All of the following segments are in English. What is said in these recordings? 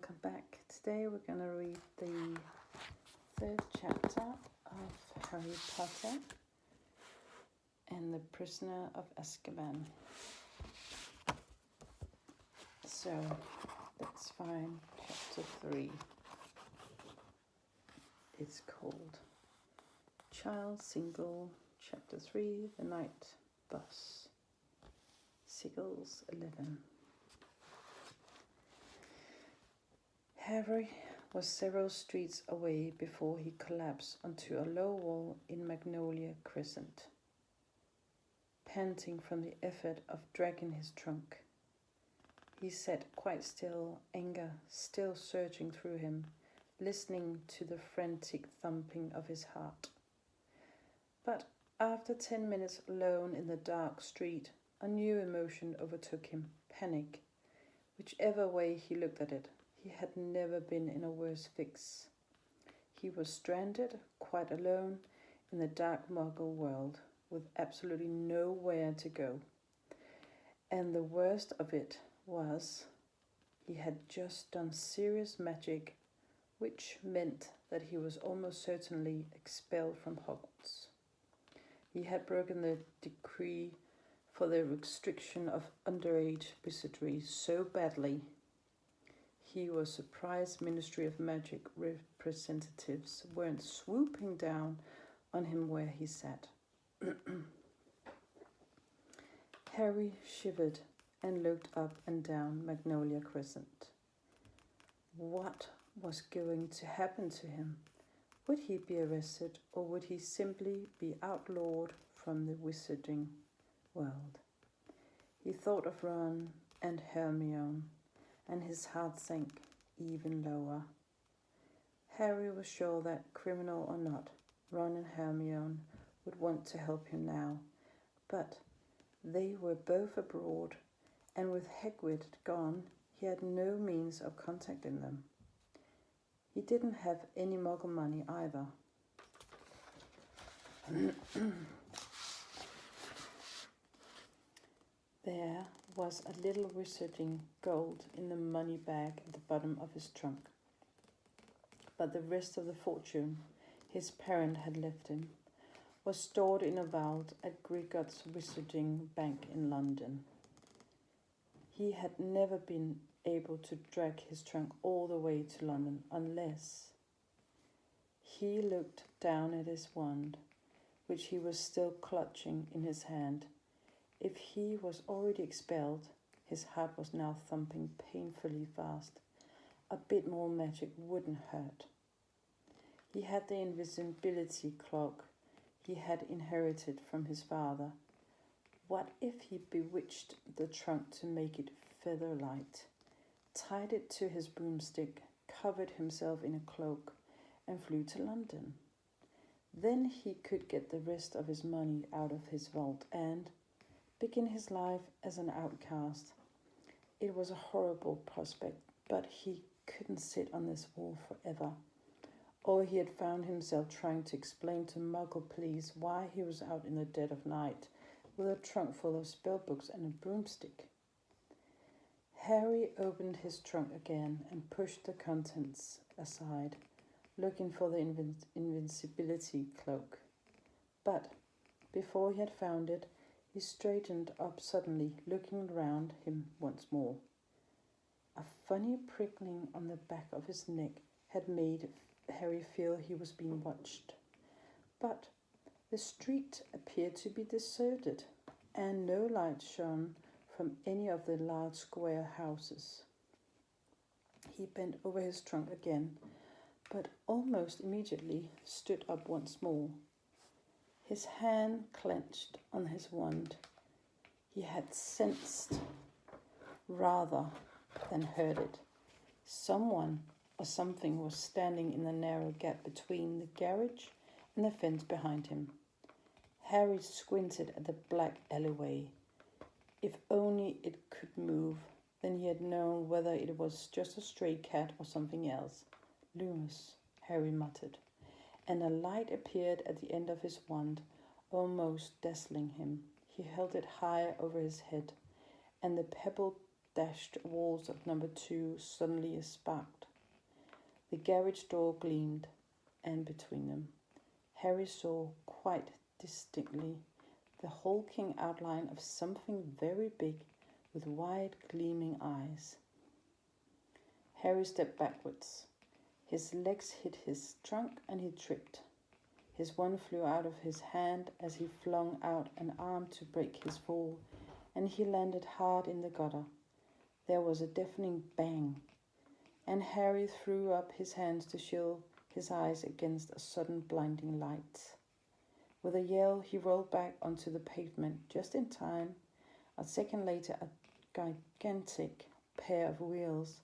welcome back. Today we're going to read the third chapter of Harry Potter and the Prisoner of Azkaban. So let's find chapter 3. It's called Child Single, chapter 3, The Night Bus. Siggles 11. Harry was several streets away before he collapsed onto a low wall in Magnolia Crescent, panting from the effort of dragging his trunk. He sat quite still, anger still surging through him, listening to the frantic thumping of his heart. But after 10 minutes alone in the dark street, a new emotion overtook him, panic. Whichever way he looked at it, he had never been in a worse fix. He was stranded, quite alone, in the dark Muggle world, with absolutely nowhere to go. And the worst of it was, he had just done serious magic, which meant that he was almost certainly expelled from Hogwarts. He had broken the decree for the restriction of underage wizardry so badly, he was surprised Ministry of Magic representatives weren't swooping down on him where he sat. Harry shivered and looked up and down Magnolia Crescent. What was going to happen to him? Would he be arrested, or would he simply be outlawed from the wizarding world? He thought of Ron and Hermione, and his heart sank even lower. Harry was sure that, criminal or not, Ron and Hermione would want to help him now, but they were both abroad, and with Hagrid gone, he had no means of contacting them. He didn't have any Muggle money either. There was a little wizarding gold in the money bag at the bottom of his trunk. But the rest of the fortune his parent had left him was stored in a vault at Gringotts Wizarding Bank in London. He had never been able to drag his trunk all the way to London unless he looked down at his wand, which he was still clutching in his hand. If he was already expelled, his heart was now thumping painfully fast. A bit more magic wouldn't hurt. He had the invisibility cloak he had inherited from his father. What if he bewitched the trunk to make it feather-light, tied it to his broomstick, covered himself in a cloak, and flew to London? Then he could get the rest of his money out of his vault and begin his life as an outcast. It was a horrible prospect, but he couldn't sit on this wall forever. Or he had found himself trying to explain to Muggle police why he was out in the dead of night with a trunk full of spellbooks and a broomstick. Harry opened his trunk again and pushed the contents aside, looking for the invincibility cloak. But before he had found it, he straightened up suddenly, looking around him once more. A funny prickling on the back of his neck had made Harry feel he was being watched. But the street appeared to be deserted, and no light shone from any of the large square houses. He bent over his trunk again, but almost immediately stood up once more. His hand clenched on his wand. He had sensed, rather than heard it. Someone or something was standing in the narrow gap between the garage and the fence behind him. Harry squinted at the black alleyway. If only it could move, then he had known whether it was just a stray cat or something else. Loomis, Harry muttered, and a light appeared at the end of his wand, almost dazzling him. He held it high over his head, and the pebble dashed walls of number 2 suddenly sparked. The garage door gleamed, and between them, Harry saw quite distinctly the hulking outline of something very big with wide gleaming eyes. Harry stepped backwards. His legs hit his trunk and he tripped. His wand flew out of his hand as he flung out an arm to break his fall, and he landed hard in the gutter. There was a deafening bang, and Harry threw up his hands to shield his eyes against a sudden blinding light. With a yell, he rolled back onto the pavement just in time. A second later, a gigantic pair of wheels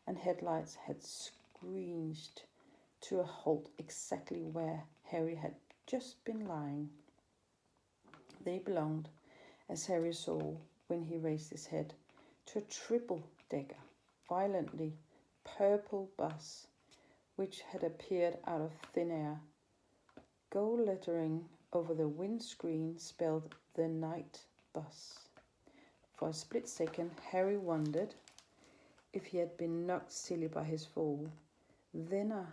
and headlights had screeched to a halt exactly where Harry had just been lying. They belonged, as Harry saw when he raised his head, to a triple-decker, violently purple bus, which had appeared out of thin air. Gold lettering over the windscreen spelled "The Night Bus." For a split second, Harry wondered if he had been knocked silly by his fall. Then a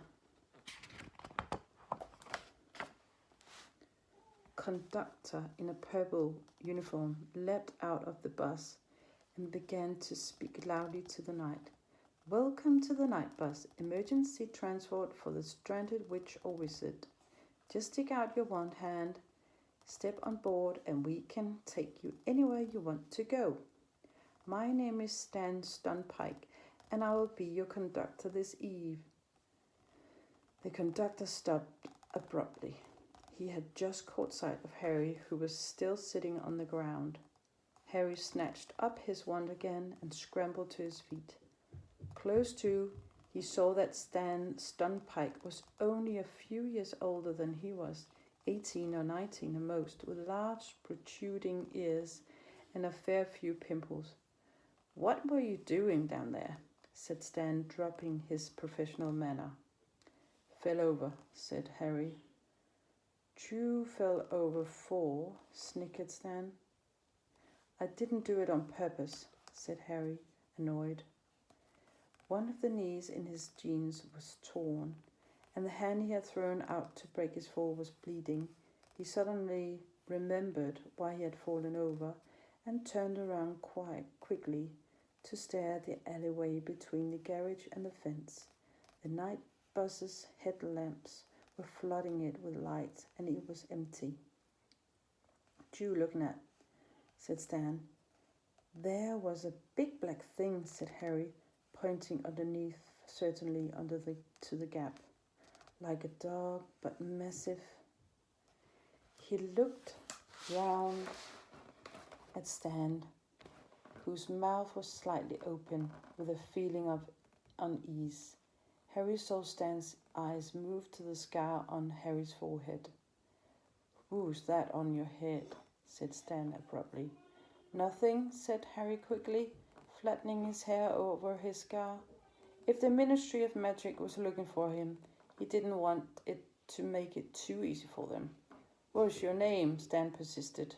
conductor in a purple uniform leapt out of the bus and began to speak loudly to the night. "Welcome to the night bus, emergency transport for the stranded witch or wizard. Just stick out your wand hand, step on board, and we can take you anywhere you want to go. My name is Stan Stunpike, and I will be your conductor this eve." The conductor stopped abruptly. He had just caught sight of Harry, who was still sitting on the ground. Harry snatched up his wand again and scrambled to his feet. Close to, he saw that Stan Stunpike was only a few years older than he was, 18 or 19 at most, with large protruding ears and a fair few pimples. "What were you doing down there?" said Stan, dropping his professional manner. "Fell over," said Harry. "You fell over for," snickered Stan. "I didn't do it on purpose," said Harry, annoyed. One of the knees in his jeans was torn, and the hand he had thrown out to break his fall was bleeding. He suddenly remembered why he had fallen over and turned around quite quickly to stare at the alleyway between the garage and the fence. The night bus's headlamps were flooding it with light, and it was empty. "What you looking at?" said Stan. "There was a big black thing," said Harry, pointing underneath, certainly to the gap. "Like a dog, but massive." He looked round at Stan, whose mouth was slightly open with a feeling of unease. Harry saw Stan's eyes move to the scar on Harry's forehead. "Who's that on your head?" said Stan abruptly. "Nothing," said Harry quickly, flattening his hair over his scar. If the Ministry of Magic was looking for him, he didn't want it to make it too easy for them. "What's your name?" Stan persisted.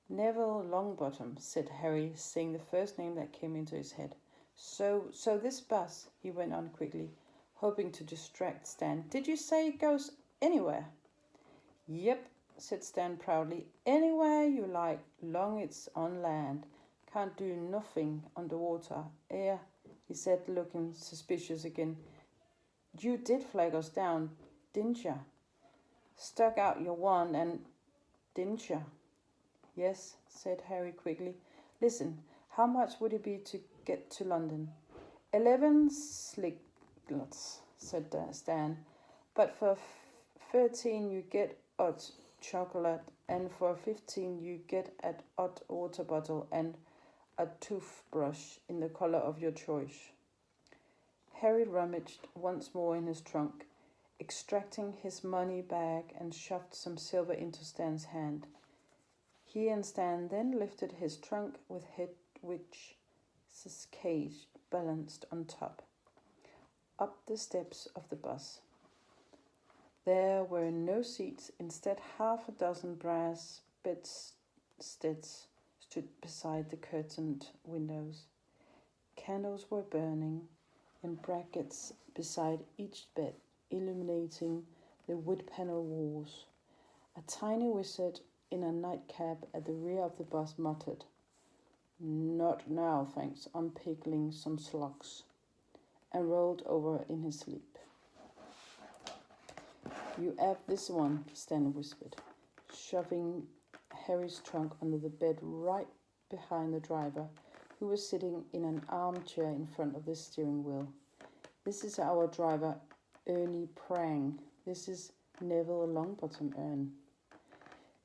"Neville Longbottom," said Harry, saying the first name that came into his head. So this bus," he went on quickly, hoping to distract Stan. "Did you say it goes anywhere?" "Yep," said Stan proudly. "Anywhere you like, long it's on land. Can't do nothing underwater. Heir," he said, looking suspicious again. "You did flag us down, didn't ya? Stuck out your wand and didn't ya?" "Yes," said Harry quickly. "Listen, how much would it be to get to London?" 11 sliglets, said Stan. "But for 13 you get hot chocolate, and for 15 you get a hot water bottle and a toothbrush in the color of your choice." Harry rummaged once more in his trunk, extracting his money bag, and shoved some silver into Stan's hand. He and Stan then lifted his trunk with Hedwig's cage balanced on top, up the steps of the bus. There were no seats. Instead, half a dozen brass bedsteads stood beside the curtained windows. Candles were burning in brackets beside each bed, illuminating the wood panel walls. A tiny wizard in a nightcap at the rear of the bus muttered, "Not now, thanks, I'm pickling some slugs," and rolled over in his sleep. "You have this one," Stan whispered, shoving Harry's trunk under the bed right behind the driver, who was sitting in an armchair in front of the steering wheel. "This is our driver, Ernie Prang. This is Neville Longbottom Ern."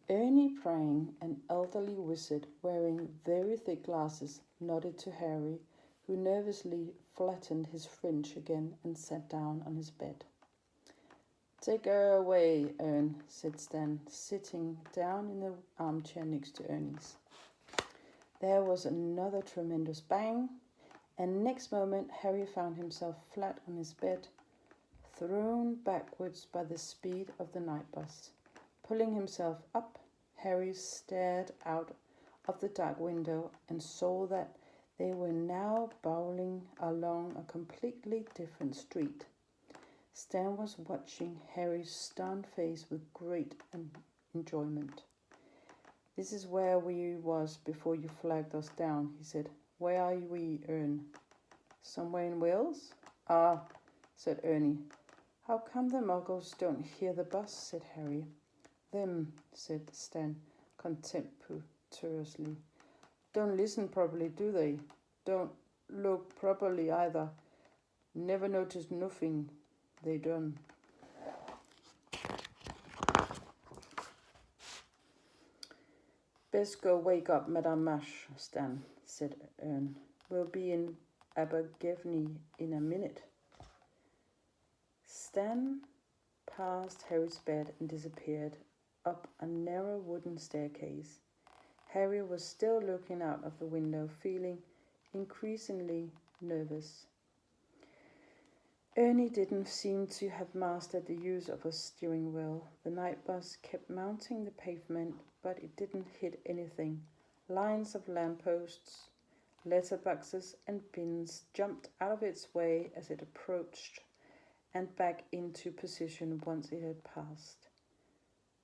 Ernie Prang, an elderly wizard wearing very thick glasses, nodded to Harry, who nervously flattened his fringe again and sat down on his bed. "Take her away, Ern," said Stan, sitting down in the armchair next to Ernie's. There was another tremendous bang, and next moment Harry found himself flat on his bed, thrown backwards by the speed of the night bus. Pulling himself up, Harry stared out of the dark window and saw that they were now bowling along a completely different street. Stan was watching Harry's stunned face with great enjoyment. "This is where we was before you flagged us down," he said. "Where are we, Ern?" "Somewhere in Wales?" "Ah," said Ernie. "How come the muggles don't hear the bus?" said Harry. "Them," said Stan contemptuously. "Don't listen properly, do they? Don't look properly either. Never notice nothing they done." "Best go wake up Madame Mash, Stan," said Ern. "We'll be in Abergavenny in a minute." Stan passed Harry's bed and disappeared up a narrow wooden staircase. Harry was still looking out of the window, feeling increasingly nervous. Ernie didn't seem to have mastered the use of a steering wheel. The night bus kept mounting the pavement, but it didn't hit anything. Lines of lampposts, letterboxes, and bins jumped out of its way as it approached and back into position once it had passed.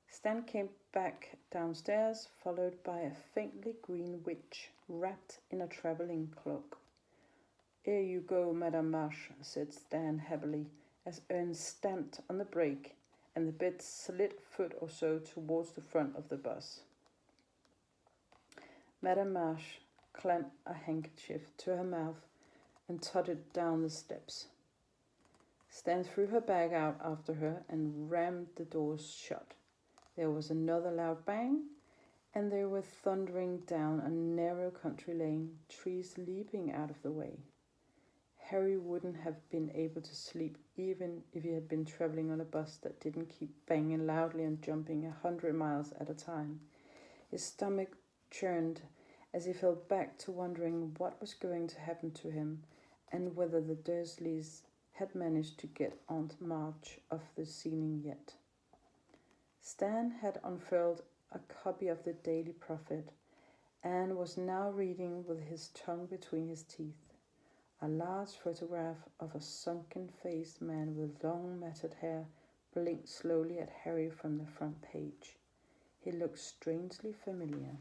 Stan came back downstairs, followed by a faintly green witch wrapped in a travelling cloak. "Here you go, Madame Marsh," said Stan happily, as Ern stamped on the brake and the bed slid a foot or so towards the front of the bus. Madame Marsh clamped a handkerchief to her mouth and tottered down the steps. Stan threw her bag out after her and rammed the doors shut. There was another loud bang, and they were thundering down a narrow country lane, trees leaping out of the way. Harry wouldn't have been able to sleep even if he had been travelling on a bus that didn't keep banging loudly and jumping 100 miles at a time. His stomach churned as he fell back to wondering what was going to happen to him and whether the Dursleys had managed to get Aunt March off the ceiling yet. Stan had unfurled a copy of the Daily Prophet and was now reading with his tongue between his teeth. A large photograph of a sunken-faced man with long matted hair blinked slowly at Harry from the front page. He looked strangely familiar.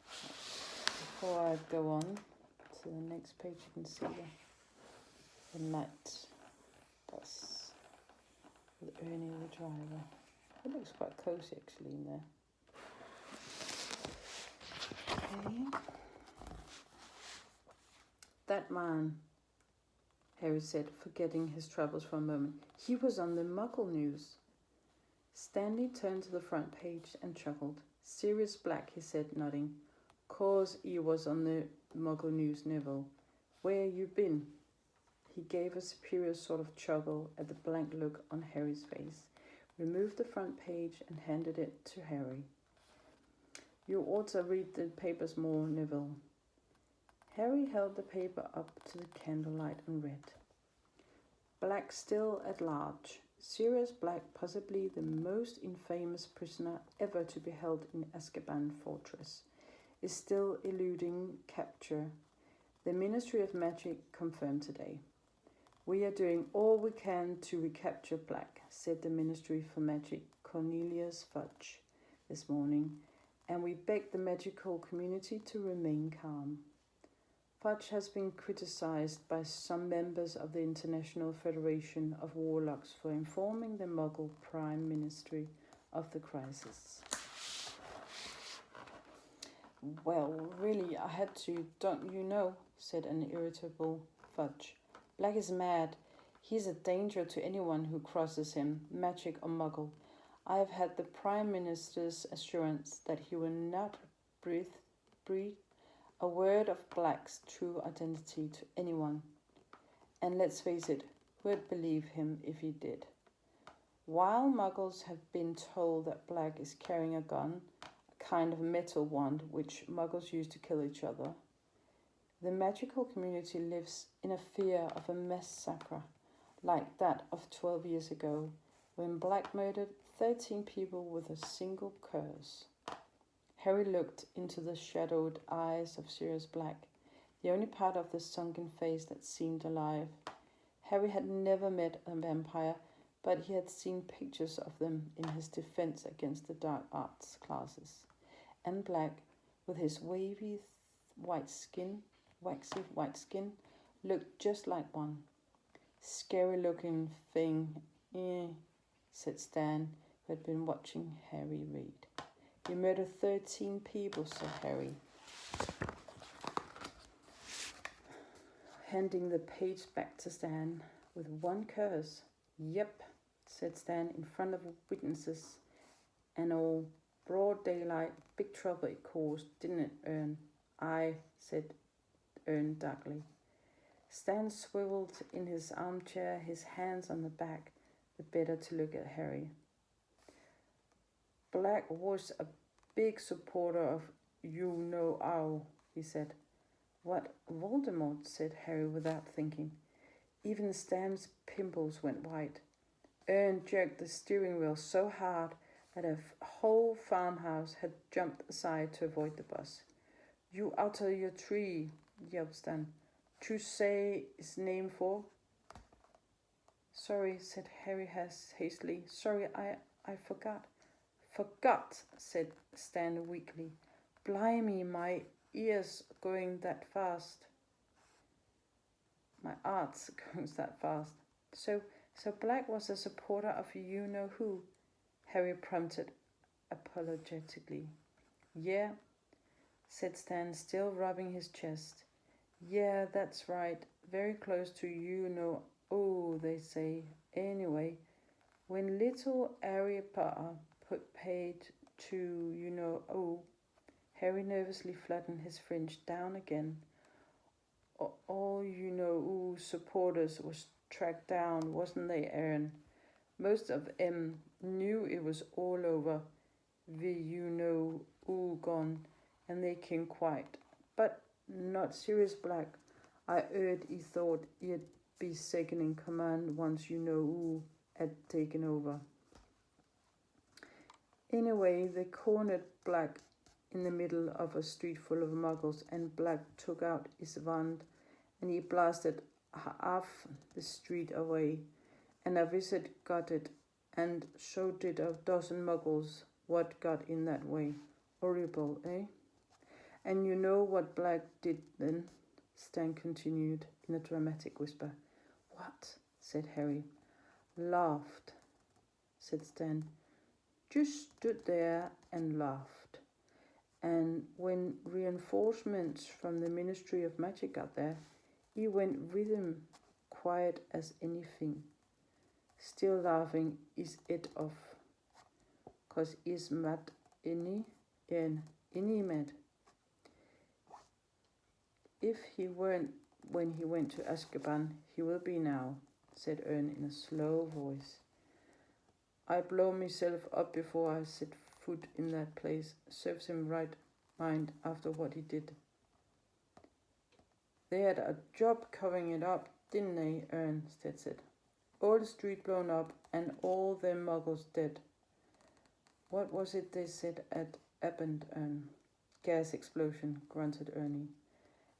Before I go on to the next page, you can see the night bus with Ernie the driver. It looks quite cozy actually in there. Okay. "That man," Harry said, forgetting his troubles for a moment. "He was on the Muggle news." Stanley turned to the front page and chuckled. "Sirius Black," he said, nodding. "'Course he was on the Muggle news, Neville. Where you been?" He gave a superior sort of chuckle at the blank look on Harry's face, removed the front page and handed it to Harry. "You ought to read the papers more, Neville." Harry held the paper up to the candlelight and read. "Black still at large. Sirius Black, possibly the most infamous prisoner ever to be held in Azkaban fortress, is still eluding capture The Ministry of Magic confirmed today. We are doing all we can to recapture Black, said the Ministry for Magic Cornelius Fudge this morning, and we beg the magical community to remain calm. Fudge has been criticized by some members of the International Federation of Warlocks for informing the Muggle Prime Ministry of the crisis. Well, really, I had to, don't you know, said an irritable Fudge. Black is mad. He's a danger to anyone who crosses him, magic or Muggle. I have had the Prime Minister's assurance that he will not breathe a word of Black's true identity to anyone. And let's face it, who'd believe him if he did? While Muggles have been told that Black is carrying a gun, a kind of metal wand which Muggles use to kill each other, the magical community lives in a fear of a massacre like that of 12 years ago, when Black murdered 13 people with a single curse. Harry looked into the shadowed eyes of Sirius Black, the only part of the sunken face that seemed alive. Harry had never met a vampire, but he had seen pictures of them in his defense against the dark arts classes. And Black, with his wavy waxy white skin, looked just like one. Scary looking thing, said Stan, who had been watching Harry read. You murdered 13 people, said Harry, handing the page back to Stan. With one curse. Yep, said Stan, in front of witnesses and all. Broad daylight, big trouble it caused, didn't it, Ern? Aye, said Ern darkly. Stan swiveled in his armchair, his hands on the back, the better to look at Harry. Black was a big supporter of you-know-how, he said. What, Voldemort? Said Harry without thinking. Even Stan's pimples went white. Ern jerked the steering wheel so hard that a whole farmhouse had jumped aside to avoid the bus. You out of your tree, yelled Stan. To say his name for? Sorry, said Harry hastily. Sorry, I forgot. Forgot, said Stan weakly. Blimey, my ears going that fast. My art's going that fast. So Black was a supporter of you-know-who, Harry prompted apologetically. Yeah, said Stan, still rubbing his chest. Yeah, that's right. Very close to you-know-oh, they say. Anyway, when little Harry Potter paid to you-know-oh, Harry nervously flattened his fringe down again. All you-know-oh supporters was tracked down, wasn't they, Aaron? Most of 'em knew it was all over, the you-know-oh gone, and they came quiet. But not Sirius Black. I heard he thought he'd be second in command once you-know-oh had taken over. Anyway, they cornered Black in the middle of a street full of muggles, and Black took out his wand and he blasted half the street away. And a wizard got it, and so did a dozen muggles. What got in that way? Horrible, eh? And you know what Black did then? Stan continued in a dramatic whisper. What? Said Harry. Laughed, said Stan. Just stood there and laughed. And when reinforcements from the Ministry of Magic got there, he went with him, quiet as anything. Still laughing his head off. 'Cause he's mad any mad. If he weren't when he went to Azkaban, he will be now, said Ern in a slow voice. I blow myself up before I set foot in that place. Serves him right mind after what he did. They had a job covering it up, didn't they, Ern? Sted said. All the street blown up and all them muggles dead. What was it they said at happened, Ern? Gas explosion, grunted Ernie.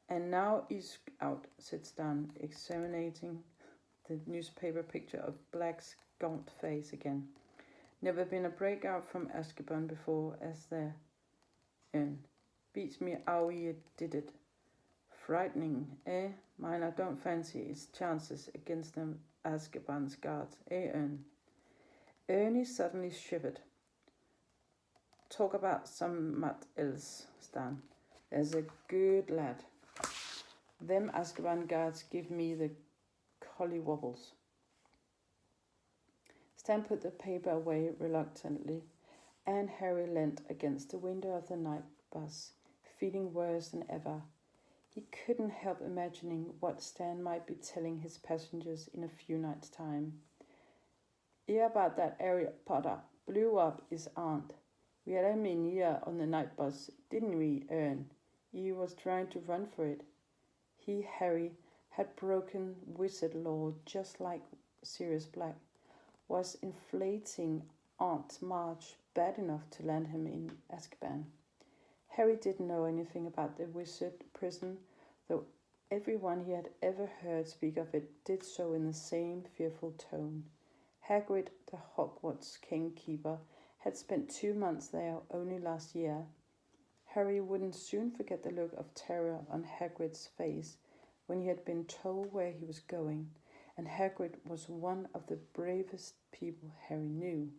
And now he's out, said Stan, examining the newspaper picture of Black's gaunt face again. Never been a breakout from Azkaban before, as there. Beats me how he did it. Frightening, eh? Mine, I don't fancy his chances against them Azkaban's guards, eh, Ernie suddenly shivered. Talk about some mat else, Stan. There's a good lad. Them Azkaban guards give me the collywobbles. Stan put the paper away reluctantly, and Harry leant against the window of the night bus, feeling worse than ever. He couldn't help imagining what Stan might be telling his passengers in a few nights' time. Hear about that Harry Potter blew up his aunt. We had him in here on the night bus, didn't we, Ern? He was trying to run for it. He, Harry, had broken wizard law just like Sirius Black, was inflating Aunt March bad enough to land him in Azkaban. Harry didn't know anything about the wizard prison, though everyone he had ever heard speak of it did so in the same fearful tone. Hagrid, the Hogwarts kingkeeper, had spent 2 months there only last year. Harry wouldn't soon forget the look of terror on Hagrid's face when he had been told where he was going, and Hagrid was one of the bravest people Harry knew.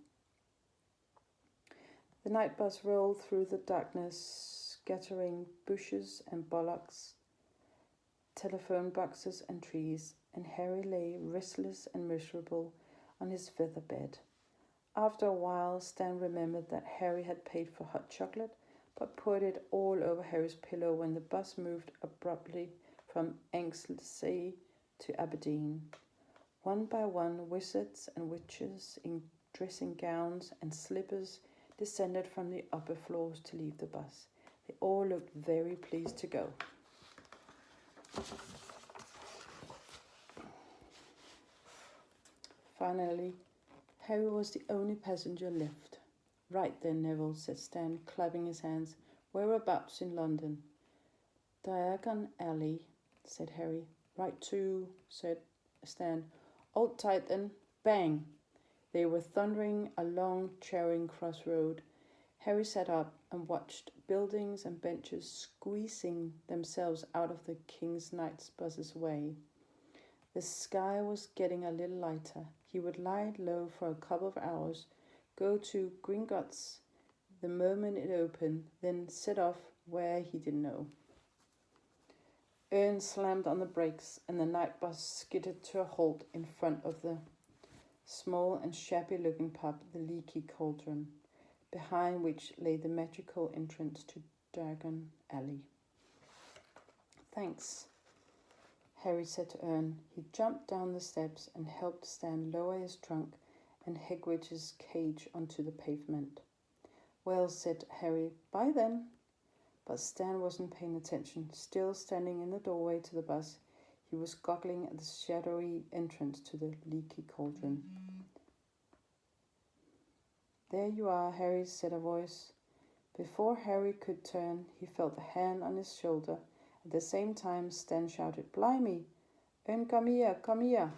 The night bus rolled through the darkness, scattering bushes and bullocks, telephone boxes and trees, and Harry lay restless and miserable on his feather bed. After a while, Stan remembered that Harry had paid for hot chocolate, but poured it all over Harry's pillow when the bus moved abruptly from Anglesey to Aberdeen. One by one, wizards and witches in dressing gowns and slippers descended from the upper floors to leave the bus. They all looked very pleased to go. Finally, Harry was the only passenger left. Right then, Neville, said Stan, clapping his hands. Whereabouts in London? Diagon Alley, said Harry. Right too, said Stan. Hold tight then. Bang! They were thundering along Charing Cross Road. Harry sat up and watched buildings and benches squeezing themselves out of the King's Knights bus's way. The sky was getting a little lighter. He would lie low for a couple of hours, go to Gringotts the moment it opened, then set off where he didn't know. Ern slammed on the brakes, and the night bus skidded to a halt in front of the small and shabby-looking pub, the Leaky Cauldron, behind which lay the magical entrance to Diagon Alley. Thanks, Harry said to Ern. He jumped down the steps and helped Stan lower his trunk and Hagrid's cage onto the pavement. Well, said Harry, bye then. But Stan wasn't paying attention. Still standing in the doorway to the bus, he was goggling at the shadowy entrance to the Leaky Cauldron. There you are, Harry, said a voice. Before Harry could turn, he felt a hand on his shoulder. At the same time, Stan shouted, Blimey! Ern, come here, come here!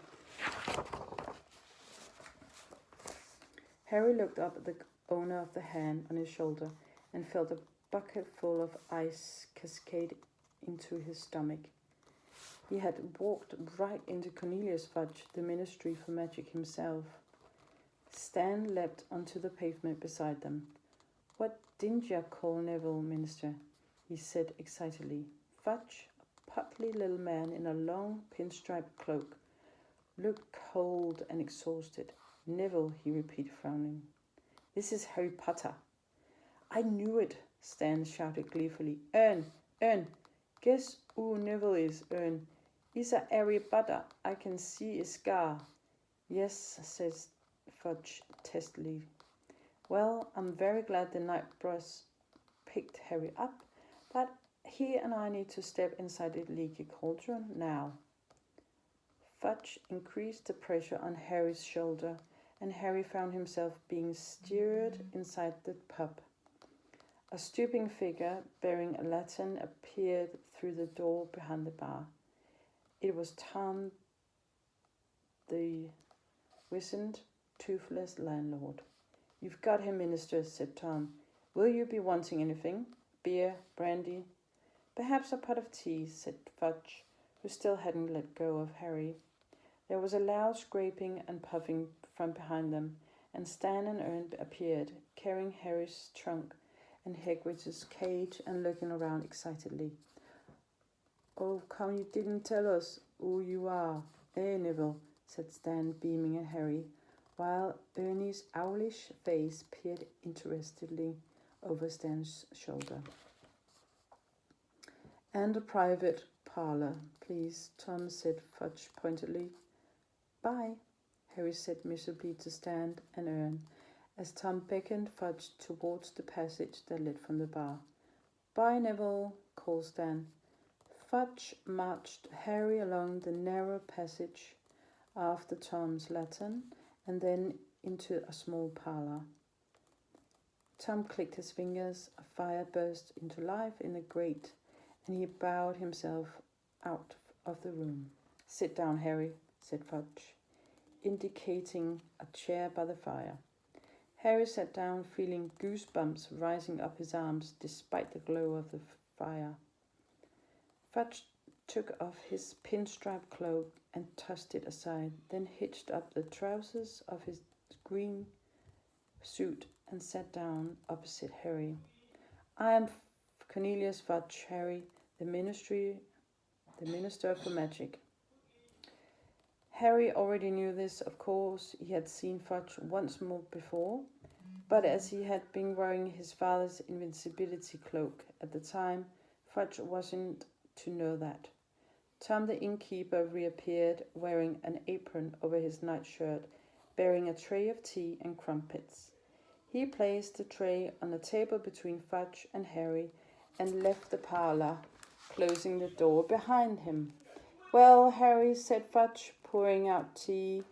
Harry looked up at the owner of the hand on his shoulder and felt a bucket full of ice cascade into his stomach. He had walked right into Cornelius Fudge, the Ministry for Magic himself. Stan leapt onto the pavement beside them. What didn't you call Neville, Minister? He said excitedly. Fudge, a portly little man in a long pinstripe cloak, looked cold and exhausted. Neville, he repeated, frowning. This is Harry Potter. I knew it, Stan shouted gleefully. Ern, guess who Neville is, Ern? He's a Harry Potter. I can see his scar. Yes, says Fudge testily. Well, I'm very glad the night bus picked Harry up, but he and I need to step inside the Leaky Cauldron now. Fudge increased the pressure on Harry's shoulder, and Harry found himself being steered inside the pub. A stooping figure bearing a lantern appeared through the door behind the bar. It was Tom, the wizened, toothless landlord. "You've got him, Minister," said Tom. "Will you be wanting anything? Beer, brandy?" "Perhaps a pot of tea," said Fudge, who still hadn't let go of Harry. There was a loud scraping and puffing from behind them, and Stan and Ern appeared, carrying Harry's trunk and Hagrid's cage and looking around excitedly. "Oh, come, you didn't tell us who you are, eh, Neville?" said Stan, beaming at Harry, while Ernie's owlish face peered interestedly over Stan's shoulder. "And a private parlour, please," Tom said Fudge pointedly. "Bye," Harry said miserably to Stan and Ern, as Tom beckoned Fudge towards the passage that led from the bar. "Bye, Neville," called Stan. Fudge marched Harry along the narrow passage after Tom's lantern and then into a small parlour. Tom clicked his fingers, a fire burst into life in the grate, and he bowed himself out of the room. "Sit down, Harry," said Fudge, indicating a chair by the fire. Harry sat down, feeling goosebumps rising up his arms despite the glow of the fire. Fudge took off his pinstripe cloak and tossed it aside, then hitched up the trousers of his green suit and sat down opposite Harry. "I am Cornelius Fudge, Harry, the Minister for Magic." Harry already knew this, of course. He had seen Fudge once more before, but as he had been wearing his father's invincibility cloak at the time, Fudge wasn't to know that. Tom the innkeeper reappeared, wearing an apron over his nightshirt, bearing a tray of tea and crumpets. He placed the tray on the table between Fudge and Harry and left the parlour, closing the door behind him. "Well, Harry," said Fudge, pouring out tea,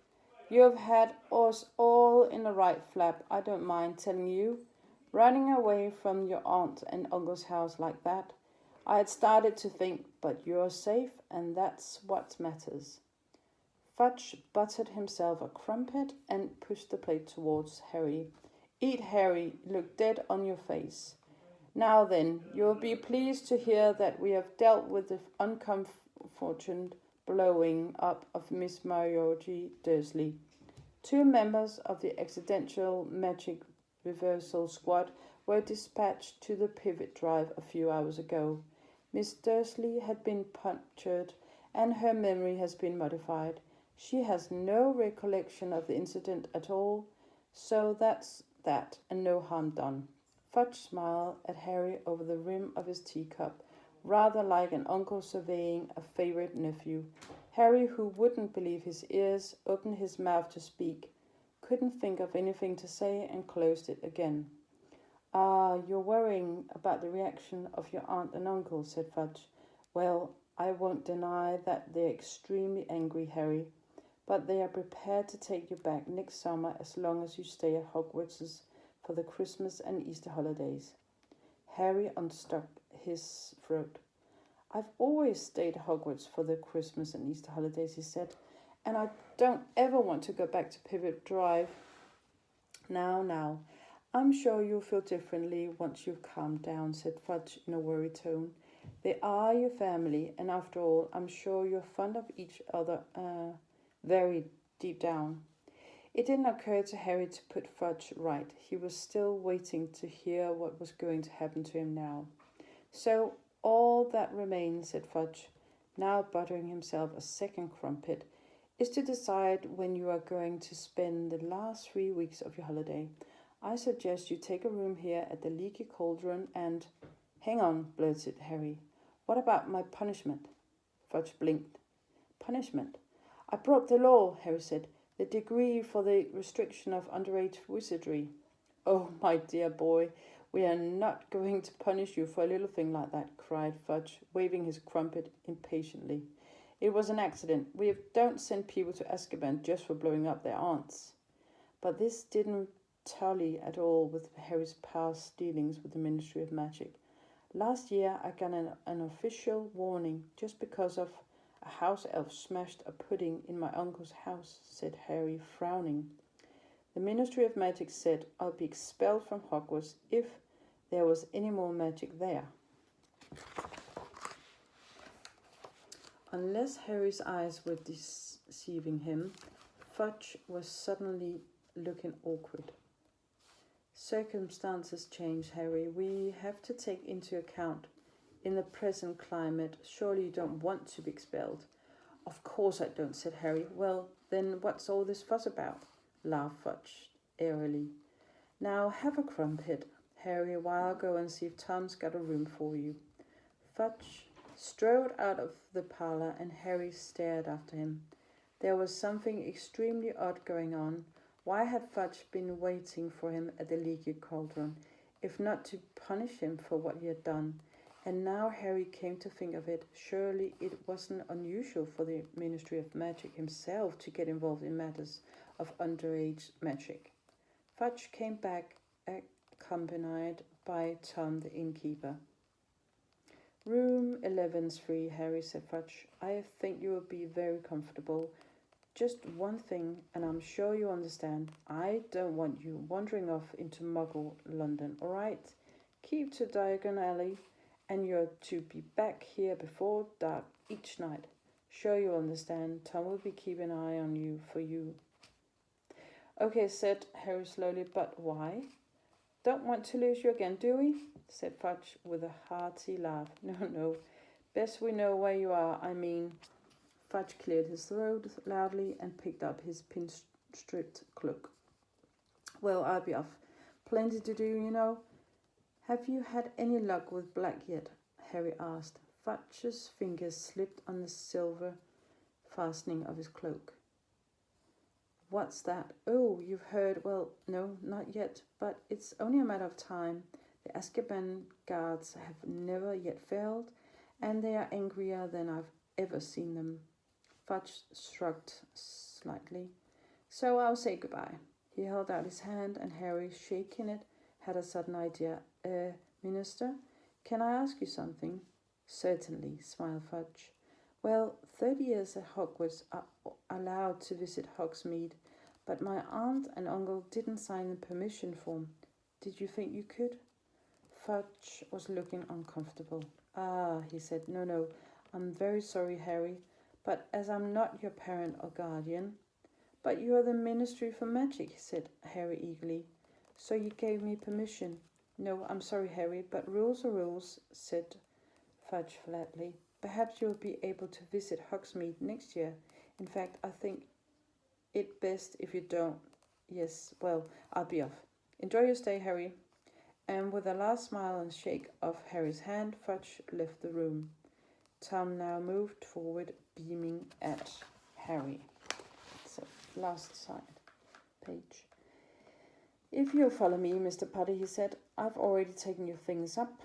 "you have had us all in a right flap, I don't mind telling you. Running away from your aunt and uncle's house like that. I had started to think, but you're safe, and that's what matters." Fudge buttered himself a crumpet and pushed the plate towards Harry. "Eat, Harry, look dead on your face. Now then, you'll be pleased to hear that we have dealt with the unfortunate blowing up of Miss Marjorie Dursley. 2 members of the Accidental Magic Reversal Squad were dispatched to the Pivot Drive a few hours ago. Miss Dursley had been punctured, and her memory has been modified. She has no recollection of the incident at all, so that's that, and no harm done." Fudge smiled at Harry over the rim of his teacup, rather like an uncle surveying a favourite nephew. Harry, who wouldn't believe his ears, opened his mouth to speak, couldn't think of anything to say, and closed it again. "Ah, you're worrying about the reaction of your aunt and uncle," said Fudge. "Well, I won't deny that they're extremely angry, Harry, but they are prepared to take you back next summer as long as you stay at Hogwarts for the Christmas and Easter holidays." Harry unstuck his throat. "I've always stayed at Hogwarts for the Christmas and Easter holidays," he said, "and I don't ever want to go back to Pivot Drive." Now, I'm sure you'll feel differently once you've calmed down," said Fudge in a worried tone. "They are your family, and after all, I'm sure you're fond of each other, very deep down." It didn't occur to Harry to put Fudge right. He was still waiting to hear what was going to happen to him now. "So all that remains," said Fudge, now buttering himself a second crumpet, "is to decide when you are going to spend the last 3 weeks of your holiday. I suggest you take a room here at the Leaky Cauldron and—" "Hang on," blurted Harry. "What about my punishment?" Fudge blinked. "Punishment? I broke the law," Harry said. "The decree for the restriction of underage wizardry." "Oh, my dear boy, we are not going to punish you for a little thing like that," cried Fudge, waving his crumpet impatiently. "It was an accident. We don't send people to Azkaban just for blowing up their aunts." "But this didn't tally at all with Harry's past dealings with the Ministry of Magic. Last year I got an official warning just because of a house elf smashed a pudding in my uncle's house, said Harry, frowning. The Ministry of Magic said I'll be expelled from Hogwarts if there was any more magic there. Unless Harry's eyes were deceiving him, Fudge was suddenly looking awkward. Circumstances change, Harry. We have to take into account. In the present climate, surely you don't want to be expelled. Of course I don't, said Harry. Well, then what's all this fuss about? Laughed Fudge airily. Now have a crumpet, Harry, while I go and see if Tom's got a room for you. Fudge strode out of the parlour and Harry stared after him. There was something extremely odd going on. Why had Fudge been waiting for him at the Leaky Cauldron, if not to punish him for what he had done? And now Harry came to think of it, surely it wasn't unusual for the Ministry of Magic himself to get involved in matters of underage magic. Fudge came back accompanied by Tom the innkeeper. Room 11's free, Harry, said Fudge. I think you will be very comfortable. Just one thing, and I'm sure you understand. I don't want you wandering off into Muggle London, all right? Keep to Diagon Alley, and you're to be back here before dark each night. Sure you understand. Tom will be keeping an eye on you for you. Okay, said Harry slowly, but why? Don't want to lose you again, do we? Said Fudge with a hearty laugh. No. Best we know where you are, I mean. Fudge cleared his throat loudly and picked up his pin-stripped cloak. Well, I'll be off. Plenty to do, you know. Have you had any luck with Black yet? Harry asked. Fudge's fingers slipped on the silver fastening of his cloak. What's that? Oh, you've heard. Well, no, not yet, but it's only a matter of time. The Azkaban guards have never yet failed, and they are angrier than I've ever seen them. Fudge shrugged slightly. So I'll say goodbye. He held out his hand, and Harry, shaking it, had a sudden idea. Minister, can I ask you something? Certainly, smiled Fudge. Well, 30 years at Hogwarts are allowed to visit Hogsmeade, but my aunt and uncle didn't sign the permission form. Did you think you could? Fudge was looking uncomfortable. Ah, he said, no, I'm very sorry, Harry, but as I'm not your parent or guardian. But you are the Ministry for Magic, said Harry eagerly. So you gave me permission. No, I'm sorry, Harry, but rules are rules, said Fudge flatly. Perhaps you'll be able to visit Hogsmeade next year. In fact, I think it best if you don't. Yes, well, I'll be off. Enjoy your stay, Harry. And with a last smile and shake of Harry's hand, Fudge left the room. Tom now moved forward, beaming at Harry. So, last side, page. If you'll follow me, Mr. Potter, he said, I've already taken your things up.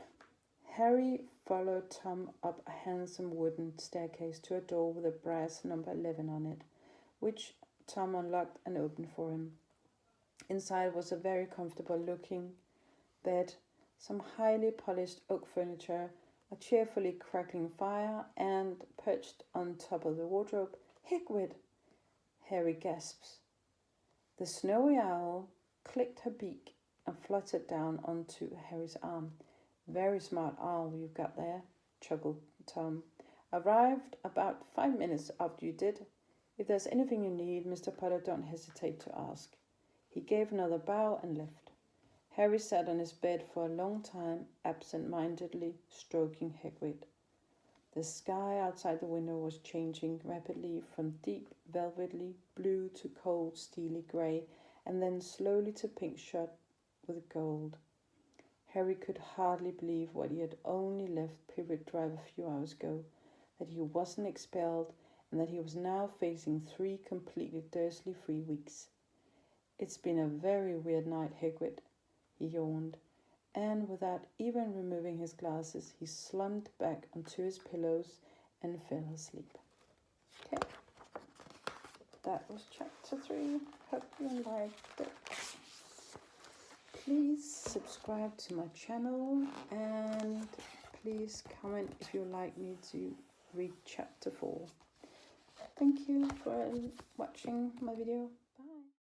Harry followed Tom up a handsome wooden staircase to a door with a brass number 11 on it, which Tom unlocked and opened for him. Inside was a very comfortable-looking bed, some highly polished oak furniture, a cheerfully crackling fire, and, perched on top of the wardrobe, Hagrid! Harry gasps. The snowy owl clicked her beak and fluttered down onto Harry's arm. Very smart owl you've got there, chuckled Tom. Arrived about 5 minutes after you did. If there's anything you need, Mr. Potter, don't hesitate to ask. He gave another bow and left. Harry sat on his bed for a long time, absent-mindedly stroking Hagrid. The sky outside the window was changing rapidly from deep velvety blue to cold steely grey, and then slowly to pink shot with gold. Harry could hardly believe what he had only left Privet Drive a few hours ago, that he wasn't expelled, and that he was now facing 3 completely Dursley-free weeks. It's been a very weird night, Hagrid, he yawned, and without even removing his glasses, he slumped back onto his pillows and fell asleep. Okay, that was chapter 3. Hope you liked it. please subscribe to my channel and please comment if you'd like me to read chapter 4. Thank you for watching my video.